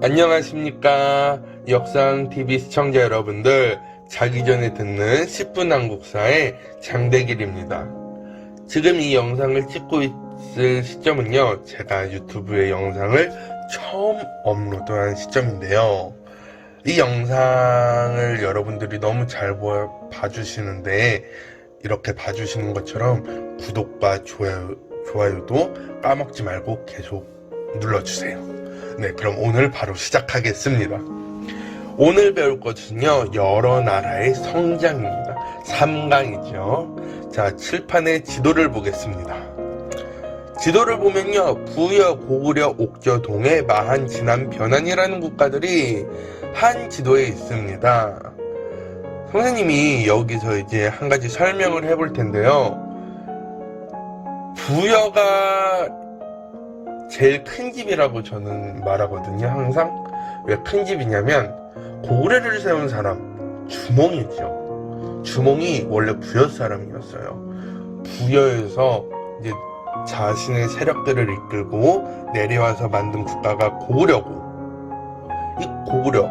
안녕하십니까. 역상TV 시청자 여러분들, 자기 전에 듣는 10분 한국사의 장대길입니다. 지금 이 영상을 찍고 있을 시점은요, 제가 유튜브에 영상을 처음 업로드한 시점인데요. 이 영상을 여러분들이 너무 잘 봐주시는데, 이렇게 봐주시는 것처럼 구독과 좋아요도 까먹지 말고 계속 눌러주세요. 네, 그럼 오늘 바로 시작하겠습니다. 오늘 배울 것은요, 여러 나라의 성장입니다. 3강이죠. 자, 칠판의 지도를 보겠습니다. 지도를 보면요, 부여, 고구려, 옥저, 동해, 마한, 진안, 변안이라는 국가들이 한 지도에 있습니다. 선생님이 여기서 이제 한 가지 설명을 해볼 텐데요. 부여가 제일 큰 집이라고 저는 말하거든요. 항상. 왜 큰 집이냐면 고구려를 세운 사람 주몽이죠. 주몽이 원래 부여 사람이었어요. 부여에서 이제 자신의 세력들을 이끌고 내려와서 만든 국가가 고구려고, 이 고구려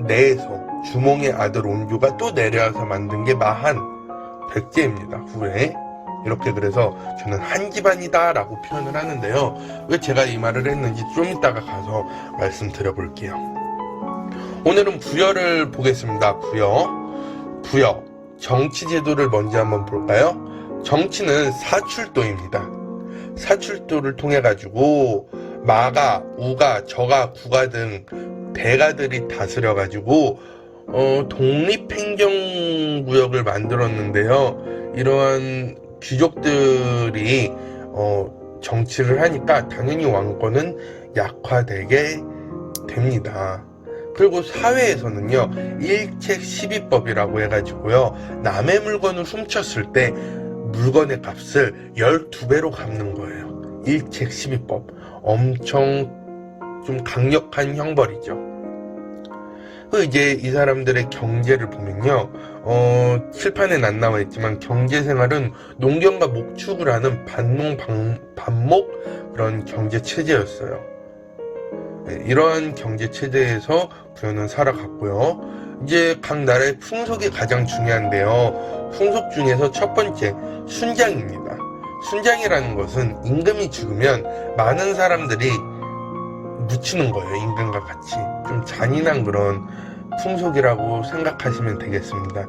내에서 주몽의 아들 온교가 또 내려와서 만든 게 마한 백제입니다. 후에 이렇게, 그래서 저는 한 집안이다 라고 표현을 하는데요. 왜 제가 이 말을 했는지 좀 이따가 가서 말씀드려 볼게요. 오늘은 부여를 보겠습니다. 부여 정치 제도를 먼저 한번 볼까요? 정치는 사출도입니다. 사출도를 통해 가지고 마가, 우가, 저가, 구가 등 대가들이 다스려 가지고 독립행정구역을 만들었는데요. 이러한 귀족들이 정치를 하니까 당연히 왕권은 약화되게 됩니다. 그리고 사회에서는요, 일책12법이라고 해가지고요, 남의 물건을 훔쳤을 때 물건의 값을 12배로 갚는 거예요. 일책12법. 엄청 좀 강력한 형벌이죠. 이제 이 사람들의 경제를 보면요, 칠판엔 안 나와 있지만 경제생활은 농경과 목축을 하는 반목 그런 경제 체제였어요. 네, 이러한 경제 체제에서 부여는 살아갔고요. 이제 각 나라의 풍속이 가장 중요한데요. 풍속 중에서 첫 번째, 순장입니다. 순장이라는 것은 임금이 죽으면 많은 사람들이 묻히는 거예요. 임금과 같이. 좀 잔인한 그런 풍속이라고 생각하시면 되겠습니다.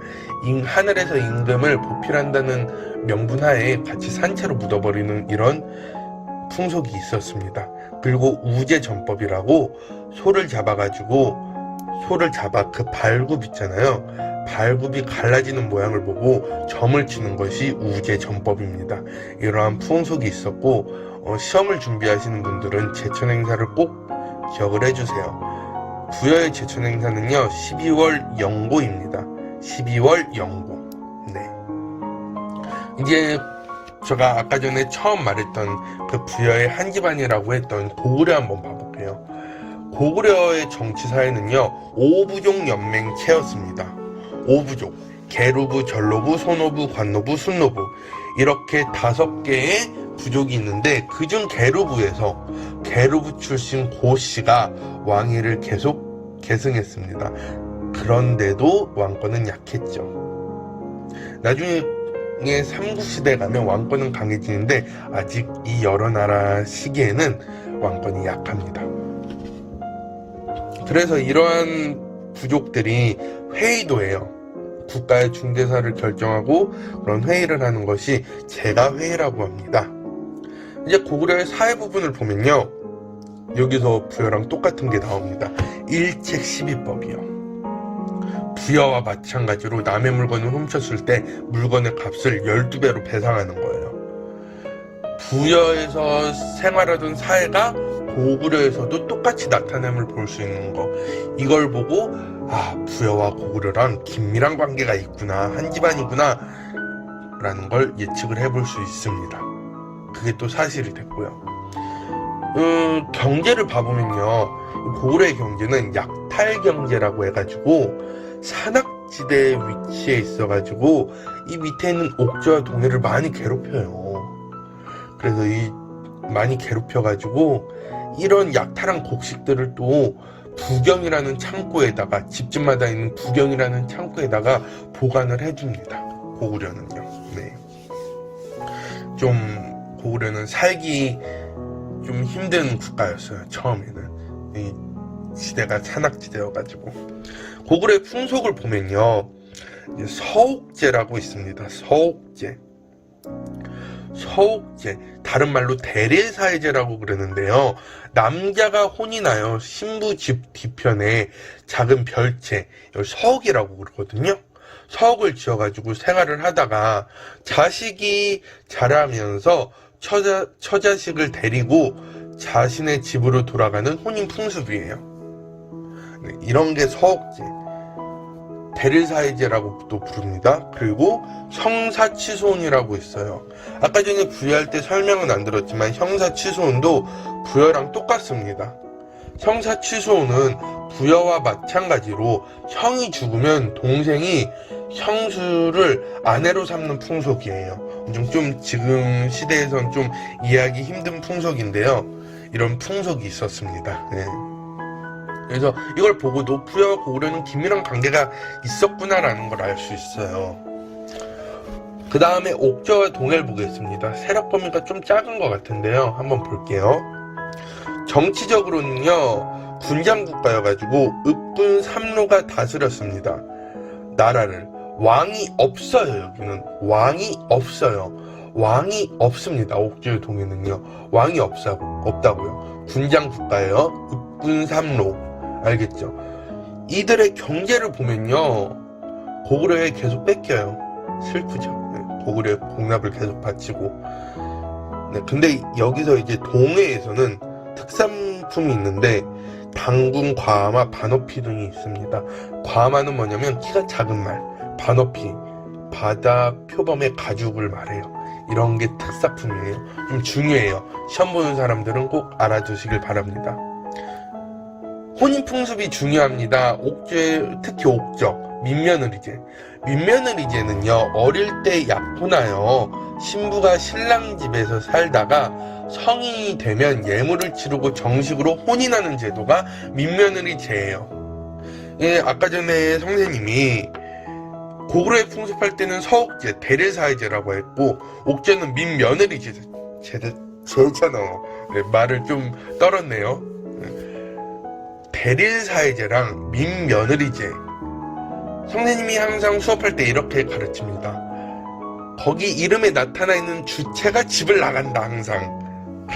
하늘에서 임금을 보필한다는 명분하에 같이 산채로 묻어버리는 이런 풍속이 있었습니다. 그리고 우제전법이라고 소를 잡아 그 발굽 있잖아요. 발굽이 갈라지는 모양을 보고 점을 치는 것이 우제전법입니다. 이러한 풍속이 있었고, 시험을 준비하시는 분들은 제천행사를 꼭 기억을 해주세요. 부여의 제천행사는요, 12월 영고입니다. 12월 영고. 네. 이제 제가 아까 전에 처음 말했던 그 부여의 한 집안이라고 했던 고구려 한번 봐볼게요. 고구려의 정치 사회는요, 오부족 연맹체였습니다. 오부족, 계루부, 전로부, 소노부, 관노부, 순노부, 이렇게 5개의 부족이 있는데, 그중 계루부에서 계루부 출신 고씨가 왕위를 계속 계승했습니다. 그런데도 왕권은 약했죠. 나중에 삼국시대에 가면 왕권은 강해지는데, 아직 이 여러 나라 시기에는 왕권이 약합니다. 그래서 이러한 부족들이 회의도 해요. 국가의 중대사를 결정하고 그런 회의를 하는 것이 제가회의라고 합니다. 이제 고구려의 사회 부분을 보면요, 여기서 부여랑 똑같은 게 나옵니다. 일책12법이요. 부여와 마찬가지로 남의 물건을 훔쳤을 때 물건의 값을 12배로 배상하는 거예요. 부여에서 생활하던 사회가 고구려에서도 똑같이 나타남을 볼 수 있는 거, 이걸 보고 부여와 고구려랑 긴밀한 관계가 있구나, 한 집안이구나 라는 걸 예측을 해볼 수 있습니다. 그게 또 사실이 됐고요. 경제를 봐보면요, 고구려의 경제는 약탈경제라고 해가지고 산악지대에 위치해 있어가지고 이 밑에 있는 옥저와 동해를 많이 괴롭혀요. 그래서 많이 괴롭혀가지고 이런 약탈한 곡식들을 또 부경이라는 창고에다가, 집집마다 있는 부경이라는 창고에다가 보관을 해줍니다. 고구려는요. 네. 좀 고구려는 살기 좀 힘든 국가였어요. 처음에는 이 시대가 산악지대여가지고. 고구려의 풍속을 보면요, 서옥제라고 있습니다. 서옥제, 다른 말로 대릴사회제라고 그러는데요, 남자가 혼이 나요. 신부 집 뒤편에 작은 별채, 서옥이라고 그러거든요. 서옥을 지어가지고 생활을 하다가 자식이 자라면서 처자식을 데리고 자신의 집으로 돌아가는 혼인 풍습이에요. 네, 이런 게 서옥제, 대릴사회제라고 또 부릅니다. 그리고 형사취소혼이라고 있어요. 아까 전에 부여할 때 설명은 안 들었지만 형사취소혼도 부여랑 똑같습니다. 형사취소혼은 부여와 마찬가지로 형이 죽으면 동생이 형수를 아내로 삼는 풍속이에요. 좀 지금 시대에선 좀 이해하기 힘든 풍속인데요, 이런 풍속이 있었습니다. 네. 그래서 이걸 보고도 부여와 고구려는 긴밀한 관계가 있었구나라는 걸 알 수 있어요. 그 다음에 옥저와 동해를 보겠습니다. 세력 범위가 좀 작은 것 같은데요, 한번 볼게요. 정치적으로는요, 군장국가여가지고 읍군 삼로가 다스렸습니다. 나라를. 왕이 없어요. 여기는 왕이 없어요. 왕이 없습니다. 옥저의 동해는요, 왕이 없다고요. 군장국가예요. 읍군 삼로. 알겠죠? 이들의 경제를 보면요, 고구려에 계속 뺏겨요. 슬프죠. 네, 고구려에 공납을 계속 바치고. 네, 근데 여기서 이제 동해에서는 특산품이 있는데 당군, 과마, 반어피 등이 있습니다. 과마는 뭐냐면 키가 작은 말, 반어피, 바다 표범의 가죽을 말해요. 이런 게 특산품이에요. 좀 중요해요. 시험 보는 사람들은 꼭 알아두시길 바랍니다. 혼인 풍습이 중요합니다. 옥죄, 특히 옥저, 민며느리제. 민며느리제는요, 어릴 때 약혼하여 신부가 신랑 집에서 살다가 성인이 되면 예물을 치르고 정식으로 혼인하는 제도가 민며느리제예요. 예, 아까 전에 선생님이 고구려에 풍습할 때는 서옥제, 대릴사회제라고 했고, 옥제는 민며느리제잖아요. 네, 말을 좀 떨었네요. 대릴사회제랑 민며느리제, 선생님이 항상 수업할 때 이렇게 가르칩니다. 거기 이름에 나타나 있는 주체가 집을 나간다. 항상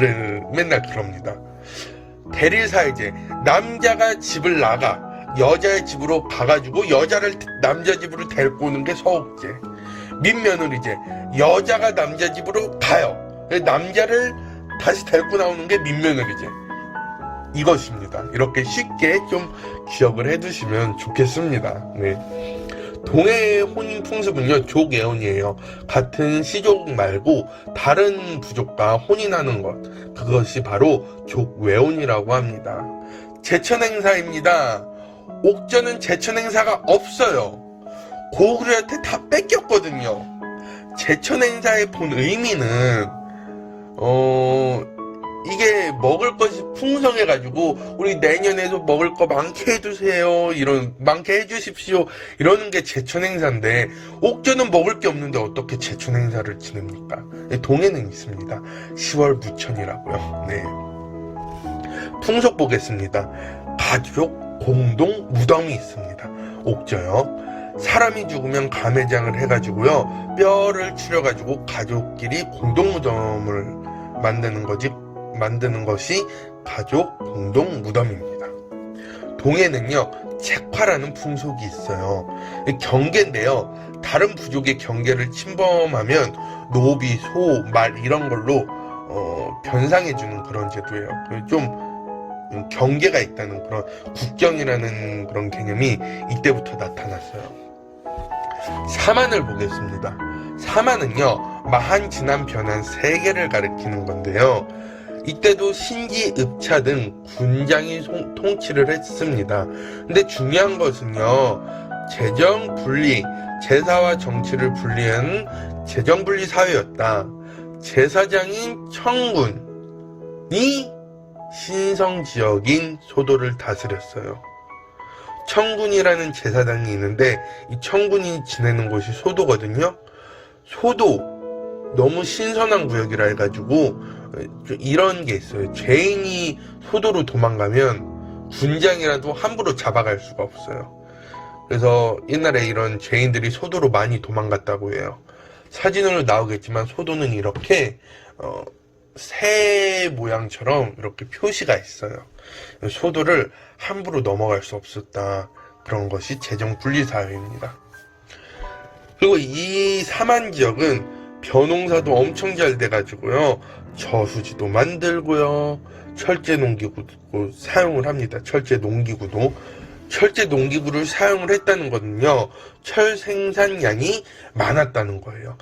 맨날 그럽니다. 대릴사회제, 남자가 집을 나가 여자의 집으로 가가지고 여자를 남자 집으로 데리고 오는 게 서옥제. 민며느리제, 여자가 남자 집으로 가요. 남자를 다시 데리고 나오는 게 민며느리제. 이것입니다. 이렇게 쉽게 좀 기억을 해두시면 좋겠습니다. 네. 동해의 혼인 풍습은요, 족예혼이에요. 같은 시족 말고 다른 부족과 혼인하는 것, 그것이 바로 족외혼이라고 합니다. 제천행사입니다. 옥저는 제천행사가 없어요. 고구려한테 다 뺏겼거든요. 제천행사의 본 의미는 이게 먹을 것이 풍성해가지고 우리 내년에도 먹을 거 많게 해주세요, 많게 해주십시오, 이러는 게 제천행사인데, 옥저는 먹을 게 없는데 어떻게 제천행사를 지냅니까? 네, 동해는 있습니다. 10월 무천이라고요. 네. 풍속 보겠습니다. 가족 공동 무덤이 있습니다. 옥저요. 사람이 죽으면 감회장을 해가지고요, 뼈를 추려가지고 가족끼리 공동 무덤을 만드는 것이 가족 공동 무덤입니다. 동해는요, 책화라는 풍속이 있어요. 경계인데요, 다른 부족의 경계를 침범하면 노비, 소, 말 이런 걸로 변상해주는 그런 제도예요. 좀 경계가 있다는 그런 국경이라는 그런 개념이 이때부터 나타났어요. 사만을 보겠습니다. 사만은요, 마한, 진한, 변한 세 개를 가리키는 건데요, 이때도 신기, 읍차 등 군장이 통치를 했습니다. 근데 중요한 것은요, 재정 분리, 제사와 정치를 분리한 재정 분리 사회였다. 제사장인 청군이 신성 지역인 소도를 다스렸어요. 청군이라는 제사장이 있는데 이 청군이 지내는 곳이 소도거든요. 소도 너무 신선한 구역이라 해가지고 이런 게 있어요. 죄인이 소도로 도망가면 군장이라도 함부로 잡아갈 수가 없어요. 그래서 옛날에 이런 죄인들이 소도로 많이 도망갔다고 해요. 사진으로 나오겠지만 소도는 이렇게 새 모양처럼 이렇게 표시가 있어요. 소도를 함부로 넘어갈 수 없었다. 그런 것이 재정 분리 사회입니다. 그리고 이 사만 지역은 벼농사도 엄청 잘 돼가지고요. 저수지도 만들고요. 철제 농기구도 사용을 합니다. 철제 농기구도. 철제 농기구를 사용을 했다는 거는요. 철 생산량이 많았다는 거예요.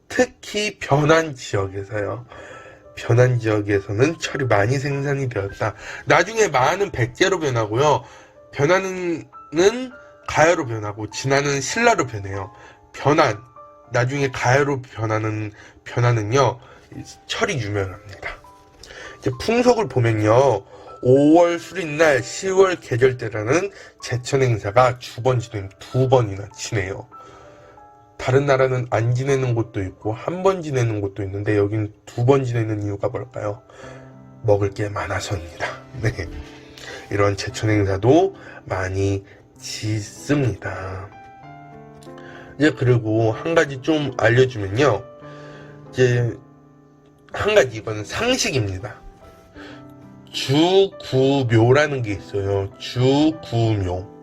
특히 변환 지역에서요. 변환 지역에서는 철이 많이 생산이 되었다. 나중에 마는 백제로 변하고요. 변하는 가야로 변하고 진화는 신라로 변해요. 변환, 나중에 가야로 변하는요. 철이 유명합니다. 이제 풍속을 보면요. 5월 수린날 10월 계절때라는 제천 행사가 주번지도 2번이나 지내요. 다른 나라는 안 지내는 곳도 있고 한 번 지내는 곳도 있는데 여긴 2번 지내는 이유가 뭘까요? 먹을 게 많아서입니다. 네, 이런 제천 행사도 많이 짓습니다. 이제 그리고 한 가지 좀 알려주면요. 이제 한 가지 이건 상식입니다. 주구묘라는 게 있어요. 주구묘.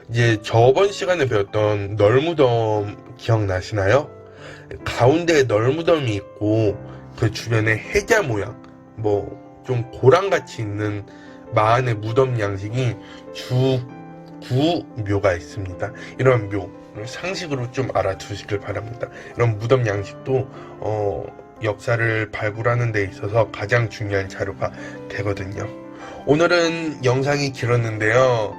이제 저번 시간에 배웠던 널무덤 기억나시나요? 가운데에 널무덤이 있고 그 주변에 해자 모양, 뭐 좀 고랑같이 있는 마흔의 무덤 양식이 주구묘가 있습니다. 이런 묘 상식으로 좀 알아두시길 바랍니다. 이런 무덤 양식도 역사를 발굴하는 데 있어서 가장 중요한 자료가 되거든요. 오늘은 영상이 길었는데요.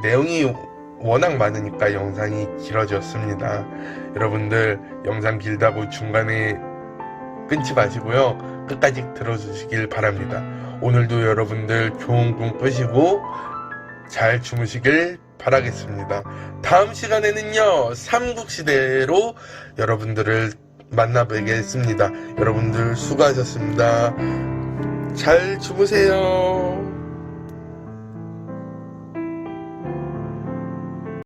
내용이 워낙 많으니까 영상이 길어졌습니다. 여러분들 영상 길다고 중간에 끊지 마시고요. 끝까지 들어주시길 바랍니다. 오늘도 여러분들 좋은 꿈 꾸시고 잘 주무시길 바라겠습니다. 다음 시간에는요. 삼국시대로 여러분들을 만나 뵙겠습니다. 여러분들 수고하셨습니다. 잘 주무세요.